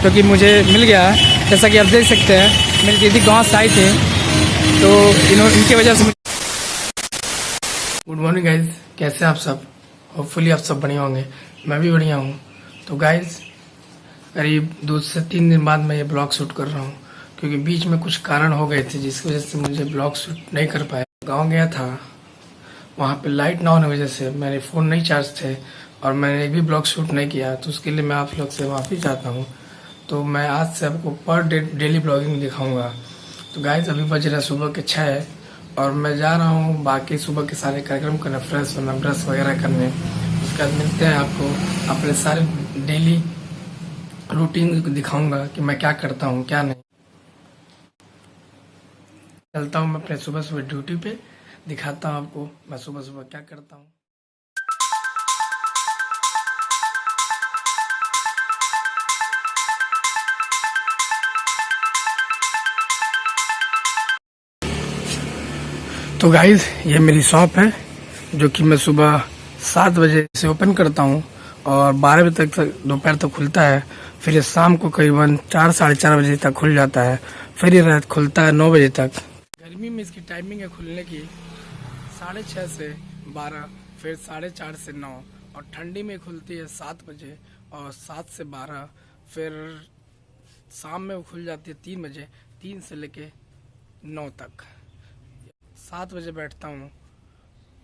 क्योंकि मुझे मिल गया है। जैसा कि आप देख सकते हैं मेरी दीदी गाँव से आई थी, तो इनकी वजह से। गुड मॉर्निंग गाइज, कैसे आप सब? होपफुली आप सब बढ़िया होंगे, मैं भी बढ़िया हूँ। तो गाइज करीब 2 से 3 दिन बाद मैं ये ब्लॉग शूट कर रहा हूँ, क्योंकि बीच में कुछ कारण हो गए थे जिसकी वजह से मुझे ब्लॉग शूट नहीं कर पाया। गाँव गया था, वहाँ पे लाइट ना होने की वजह से मेरे फ़ोन नहीं चार्ज थे और मैंने एक भी ब्लॉग शूट नहीं किया, तो उसके लिए मैं आप लोग से माफ़ी चाहता हूँ। तो मैं आज से आपको पर डे डेली ब्लॉगिंग दिखाऊंगा। तो गाइस अभी बज रहा है सुबह के 6 और मैं जा रहा हूँ बाकी सुबह के सारे कार्यक्रम करने, फ्रेश होना, ब्रश वगैरह करने। उसके बाद मिलते हैं आपको, अपने सारे डेली रूटीन दिखाऊंगा कि मैं क्या करता हूँ क्या नहीं। चलता हूँ मैं अपने सुबह सुबह ड्यूटी पे, दिखाता हूँ आपको मैं सुबह सुबह क्या करता हूँ। तो गाइस ये मेरी शॉप है, जो कि मैं सुबह 7 बजे से ओपन करता हूँ और 12 बजे तक दोपहर तक खुलता है। फिर ये शाम को करीबन 4 साढ़े 4 बजे तक खुल जाता है। फिर ये रात खुलता है 9 बजे तक। गर्मी में इसकी टाइमिंग है खुलने की 6:30 से 12, फिर 4:30 से 9, और ठंडी में खुलती है 7 बजे और 7 से 12। फिर शाम में वो खुल जाती है 3 बजे, 3 से लेके 9 तक। 7 बजे बैठता हूँ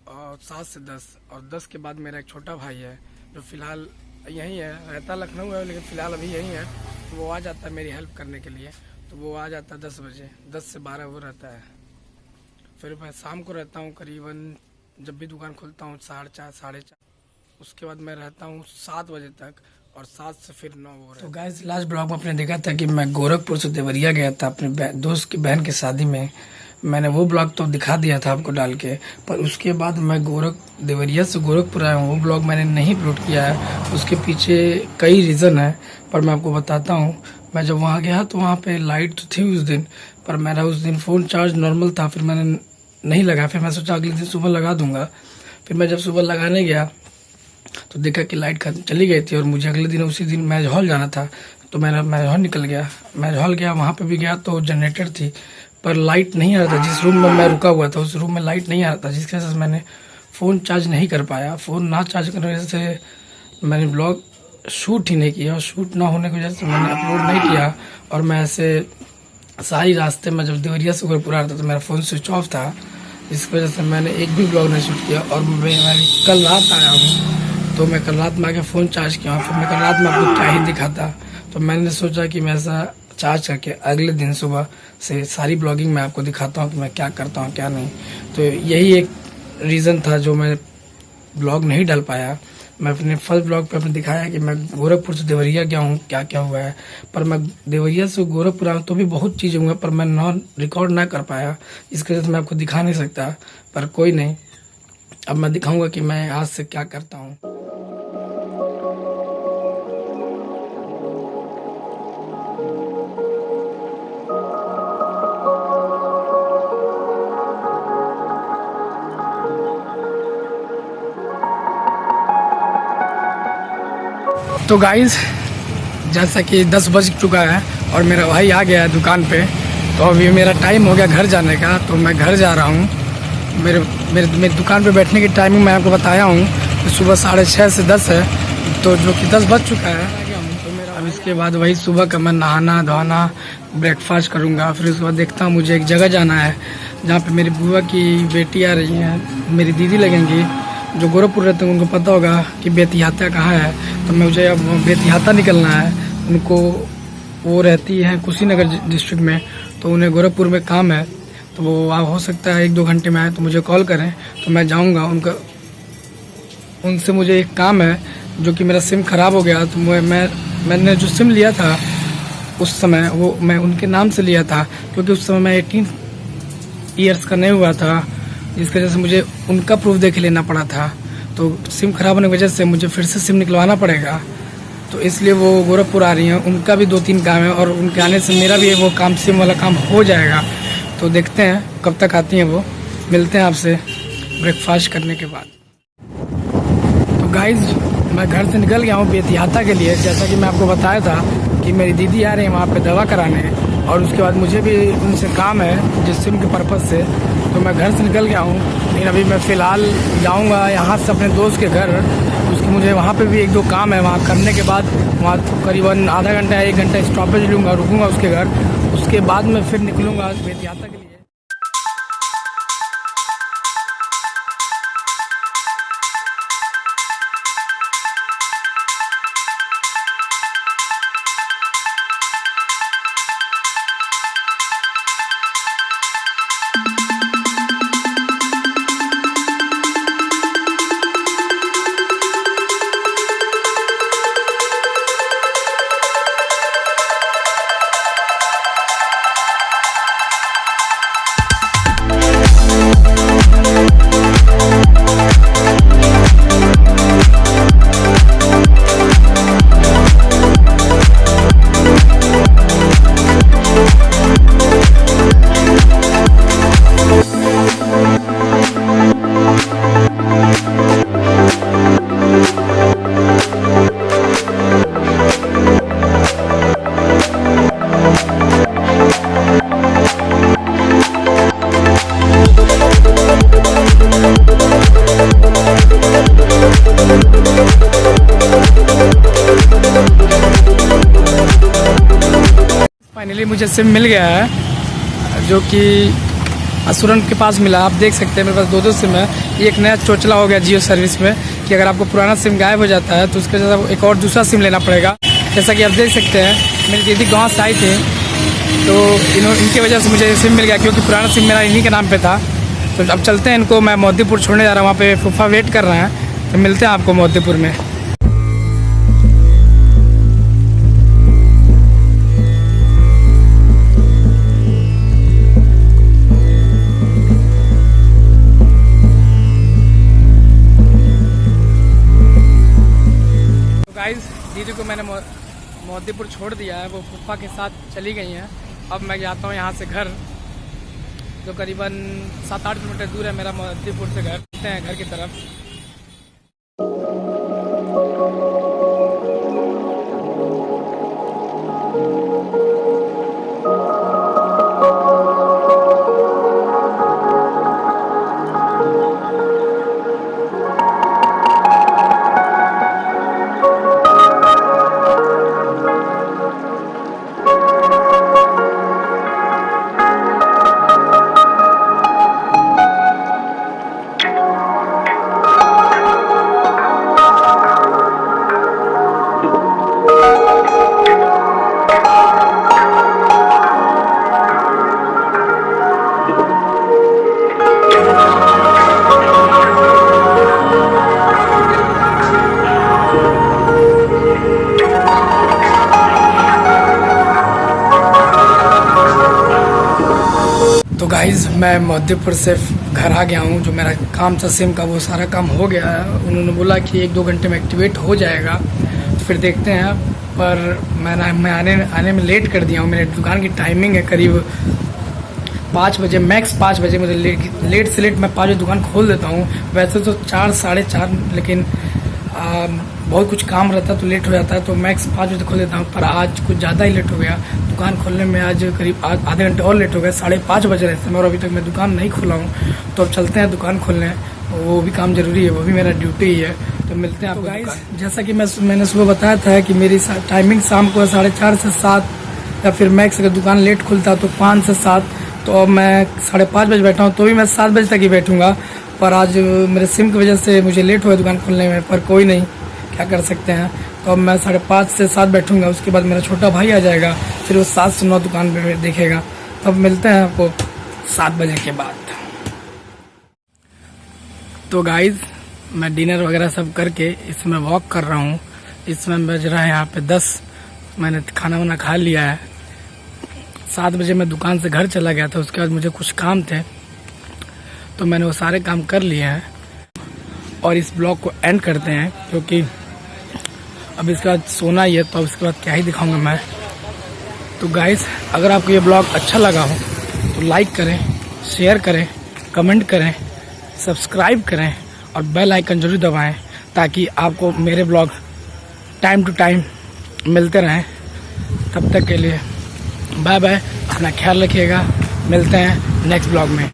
और 7 से 10, और 10 के बाद मेरा एक छोटा भाई है जो फ़िलहाल यहीं है, रहता लखनऊ है लेकिन फ़िलहाल अभी यहीं है। तो वो आ जाता है मेरी हेल्प करने के लिए, तो वो आ जाता है 10 बजे, 10 से 12 वो रहता है। फिर मैं शाम को रहता हूँ करीबन, जब भी दुकान खुलता हूँ 4:30 साढ़े 4। उसके बाद मैं रहता हूँ 7 बजे तक, और 7 से फिर 9 हो रहा है। तो गाइस लास्ट ब्लॉग में आपने देखा था कि मैं गोरखपुर से देवरिया गया था अपने दोस्त की बहन की शादी में। मैंने वो ब्लॉग तो दिखा दिया था आपको डाल के, पर उसके बाद मैं देवरिया से गोरखपुर आया हूँ, वो ब्लॉग मैंने नहीं अपलोड किया है। उसके पीछे कई रीज़न है, पर मैं आपको बताता हूँ। मैं जब वहाँ गया तो वहाँ पे लाइट तो थी उस दिन, पर मेरा उस दिन फ़ोन चार्ज नॉर्मल था, फिर मैंने नहीं लगा। फिर मैं सोचा अगले दिन सुबह लगा दूंगा। फिर मैं जब सुबह लगाने गया तो देखा कि लाइट चली गई थी, और मुझे अगले दिन उसी दिन मैच हॉल जाना था। तो मेरा मैच हॉल निकल गया, मैच हॉल गया, वहाँ पे भी गया तो जनरेटर थी, पर लाइट नहीं आ रहा था। जिस रूम में मैं रुका हुआ था उस रूम में लाइट नहीं आ रहा था, जिसकी वजह से मैंने फ़ोन चार्ज नहीं कर पाया। फ़ोन ना चार्ज करने की वजह से मैंने ब्लॉग शूट ही नहीं किया, और शूट ना होने की वजह से मैंने अपलोड नहीं किया। और मैं ऐसे सारी रास्ते में जब देवरिया से गोरखपुर आ रहा था तो मेरा फ़ोन स्विच ऑफ था, जिसकी वजह से मैंने एक भी ब्लॉग नहीं शूट किया। और मैं कल रात आया हूँ, तो मैं कल रात में आके फ़ोन चार्ज किया, फिर मैं कल रात में आपको क्या ही दिखाता। तो मैंने सोचा कि मैं ऐसा चार्ज करके अगले दिन सुबह से सारी ब्लॉगिंग मैं आपको दिखाता हूँ कि मैं क्या करता हूँ क्या नहीं। तो यही एक रीज़न था जो मैं ब्लॉग नहीं डाल पाया। मैं अपने फर्स्ट ब्लॉग पे अपने दिखाया कि मैं गोरखपुर से देवरिया गया हूँ, क्या क्या हुआ है। पर मैं देवरिया से गोरखपुर आया तो भी बहुत चीज़ें हुआ, पर मैं रिकॉर्ड ना कर पाया, इसकी वजह से मैं आपको दिखा नहीं सकता। पर कोई नहीं, अब मैं दिखाऊंगा कि मैं आज से क्या करता हूँ। तो गाइस जैसा कि 10 बज चुका है और मेरा भाई आ गया है दुकान पे, तो अभी मेरा टाइम हो गया घर जाने का, तो मैं घर जा रहा हूँ। मेरे दुकान पे बैठने की टाइमिंग मैं आपको बताया हूँ, तो सुबह 6:30 से 10 है, तो जो कि 10 बज चुका है। तो मेरा अब इसके बाद वही सुबह का मैं नहाना धोना ब्रेकफास्ट करूँगा। फिर उसके बाद देखता हूँ मुझे एक जगह जाना है जहाँ पर मेरी बुआ की बेटी आ रही है, मेरी दीदी लगेंगी जो गोरखपुर रहते हैं, उनको पता होगा कि बेतिहाता कहाँ है। तो मुझे अब बेतिहाता निकलना है। उनको वो रहती है कुशीनगर डिस्ट्रिक्ट में, तो उन्हें गोरखपुर में काम है, तो वो हो सकता है 1-2 घंटे में आए, तो मुझे कॉल करें तो मैं जाऊंगा। उनसे मुझे एक काम है, जो कि मेरा सिम ख़राब हो गया, तो मैंने जो सिम लिया था उस समय वो मैं उनके नाम से लिया था, क्योंकि उस समय मैं 18 ईयर्स का नहीं हुआ था, जिसकी वजह से मुझे उनका प्रूफ देख लेना पड़ा था। तो सिम खराब होने की वजह से मुझे फिर से सिम निकलवाना पड़ेगा, तो इसलिए वो गोरखपुर आ रही हैं। उनका भी 2-3 काम है, और उनके आने से मेरा भी वो काम सिम वाला काम हो जाएगा। तो देखते हैं कब तक आती हैं वो। मिलते हैं आपसे ब्रेकफास्ट करने के बाद। तो गाइज मैं घर से निकल गया हूँ बेतिहाता के लिए, जैसा कि मैं आपको बताया था। कि मेरी दीदी आ रही है वहाँ पे दवा कराने, और उसके बाद मुझे भी उनसे काम है जिस सिम के पर्पज़ से, तो मैं घर से निकल गया हूँ। लेकिन अभी मैं फ़िलहाल जाऊँगा यहाँ से अपने दोस्त के घर, उसके मुझे वहाँ पे भी एक दो काम है। वहाँ करने के बाद वहाँ करीबन आधा घंटा या 1 घंटा स्टॉपेज लूँगा, रुकूँगा उसके घर। उसके बाद मैं फिर निकलूँगा बेत यात्रा के लिए। फाइनली मुझे सिम मिल गया है, जो कि असुरन के पास मिला। आप देख सकते हैं मेरे पास 2 सिम है। ये एक नया चोचला हो गया जियो सर्विस में कि अगर आपको पुराना सिम गायब हो जाता है तो उसके जगह एक और दूसरा सिम लेना पड़ेगा। जैसा कि आप देख सकते हैं मेरी दीदी गाँव से आई थी, तो इनकी वजह से मुझे सिम मिल गया, क्योंकि पुराना सिम मेरा इन्हीं के नाम पर था। तो अब चलते हैं, इनको मैं मोदीपुर छोड़ने जा रहा हूँ। वहाँ पे फूफा वेट कर रहे हैं, तो मिलते हैं आपको मोदीपुर में। गाइस, दीदी को मैंने मोदीपुर छोड़ दिया है, वो फूफा के साथ चली गई हैं। अब मैं जाता हूँ यहाँ से घर, जो करीबन 7-8 किलोमीटर दूर है मेरा मोदीपुर से घर। चलते हैं घर की तरफ। तो गाइज़, मैं मोदीपुर से घर आ गया हूँ। जो मेरा काम था सिम का, वो सारा काम हो गया है। उन्होंने बोला कि 1-2 घंटे में एक्टिवेट हो जाएगा, तो फिर देखते हैं। पर मैं आने में लेट कर दिया हूँ। मेरे दुकान की टाइमिंग है करीब 5 बजे, मैक्स 5 बजे। मुझे लेट से लेट मैं 5 बजे दुकान खोल देता हूँ। वैसे तो 4, 4:30, लेकिन बहुत कुछ काम रहता है तो लेट हो जाता है, तो मैक्स 5 बजे खोल देता हूँ। पर आज कुछ ज़्यादा ही लेट हो गया दुकान खोलने में। आज करीब आधे घंटे और लेट हो गए, 5:30 बजे रहते हैं और अभी तक मैं दुकान नहीं खोला हूँ। तो अब चलते हैं दुकान खोलने, वो भी काम ज़रूरी है, वो भी मेरा ड्यूटी ही है। तो मिलते हैं आपको। गाइस, जैसा कि मैंने सुबह बताया था कि मेरी टाइमिंग शाम को 4:30 से 7, या फिर मैक्स अगर दुकान लेट खुलता तो 5 से 7। तो अब मैं 5:30 बजे बैठा हूँ, तो भी मैं 7 बजे तक ही बैठूँगा। पर आज मेरे सिम की वजह से मुझे लेट हुआ दुकान खोलने में, पर कोई नहीं, क्या कर सकते हैं। तो अब मैं 5:30 से 7 बैठूंगा। उसके बाद मेरा छोटा भाई आ जाएगा, फिर वो 7 से 9 दुकान पे देखेगा। तब मिलते हैं आपको 7 बजे के बाद। तो गाइज, मैं डिनर वगैरह सब करके इसमें वॉक कर रहा हूँ। इसमें बज रहा है यहाँ पे 10। मैंने खाना वाना खा लिया है। 7 बजे मैं दुकान से घर चला गया था। उसके बाद मुझे कुछ काम थे, तो मैंने वो सारे काम कर लिए हैं। और इस ब्लॉग को एंड करते हैं, क्योंकि अब इसके बाद सोना ही है, तो अब इसके बाद क्या ही दिखाऊंगा मैं। तो गाइस, अगर आपको ये ब्लॉग अच्छा लगा हो तो लाइक करें, शेयर करें, कमेंट करें, सब्सक्राइब करें और बेल आइकन जरूर दबाएं, ताकि आपको मेरे ब्लॉग टाइम टू टाइम मिलते रहें। तब तक के लिए बाय बाय, अपना ख्याल रखिएगा, मिलते हैं नेक्स्ट ब्लॉग में।